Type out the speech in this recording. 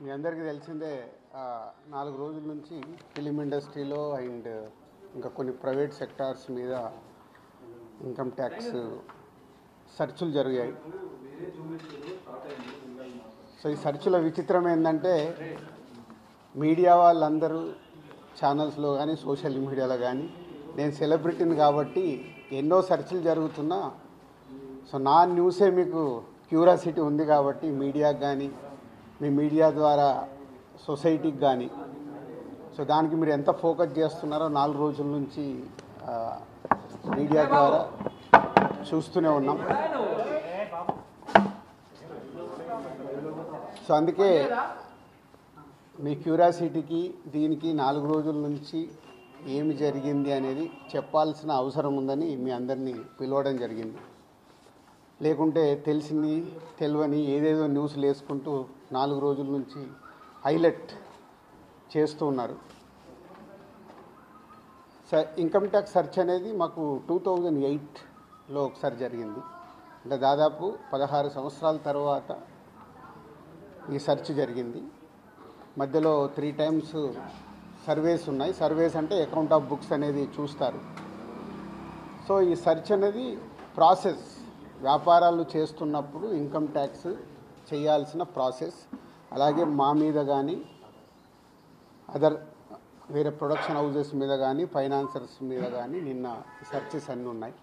మీ అందరికీ తెలిసిందే 4 రోజుల నుంచి ఫిలిం ఇండస్ట్రీలో అండ్ ఇంకా కొన్ని ప్రైవేట్ సెక్టార్స్ మీద ఇన్కమ్ ట్యాక్స్ సర్చులు జరిగాయి. సో ఈ సర్చుల విచిత్రం ఏంటంటే మీడియా వాళ్ళందరూ ఛానల్స్లో కానీ సోషల్ మీడియాలో కానీ నేను సెలబ్రిటీని కాబట్టి ఎన్నో సర్చులు జరుగుతున్నా సో నా న్యూసే మీకు క్యూరియాసిటీ ఉంది కాబట్టి మీడియాకి కానీ మీ మీడియా ద్వారా సొసైటీకి కానీ సో దానికి మీరు ఎంత ఫోకస్ చేస్తున్నారో 4 రోజుల నుంచి మీడియా ద్వారా చూస్తూనే ఉన్నాం. సో అందుకే మీ క్యూరియాసిటీకి దీనికి 4 రోజుల నుంచి ఏమి జరిగింది అనేది చెప్పాల్సిన అవసరం ఉందని మీ అందరినీ పిలవడం జరిగింది. లేకుంటే తెలిసింది తెలియని ఏదేదో న్యూస్లు వేసుకుంటూ 4 రోజుల నుంచి హైలైట్ చేస్తూ ఉన్నారు. ఇన్కమ్ ట్యాక్స్ సర్చ్ అనేది మాకు 2008లో ఒకసారి జరిగింది. అంటే దాదాపు 16 సంవత్సరాల తర్వాత ఈ సర్చ్ జరిగింది. మధ్యలో 3 టైమ్స్ సర్వేస్ ఉన్నాయి. సర్వేస్ అంటే అకౌంట్ ఆఫ్ బుక్స్ అనేది చూస్తారు. సో ఈ సర్చ్ అనేది ప్రాసెస్, వ్యాపారాలు చేస్తున్నప్పుడు ఇన్కమ్ ట్యాక్స్ చేయాల్సిన ప్రాసెస్. అలాగే మా మీద కానీ వేరే ప్రొడక్షన్ హౌజెస్ మీద కానీ ఫైనాన్సర్స్ మీద కానీ నిన్న సర్చెస్ అన్నీ ఉన్నాయి.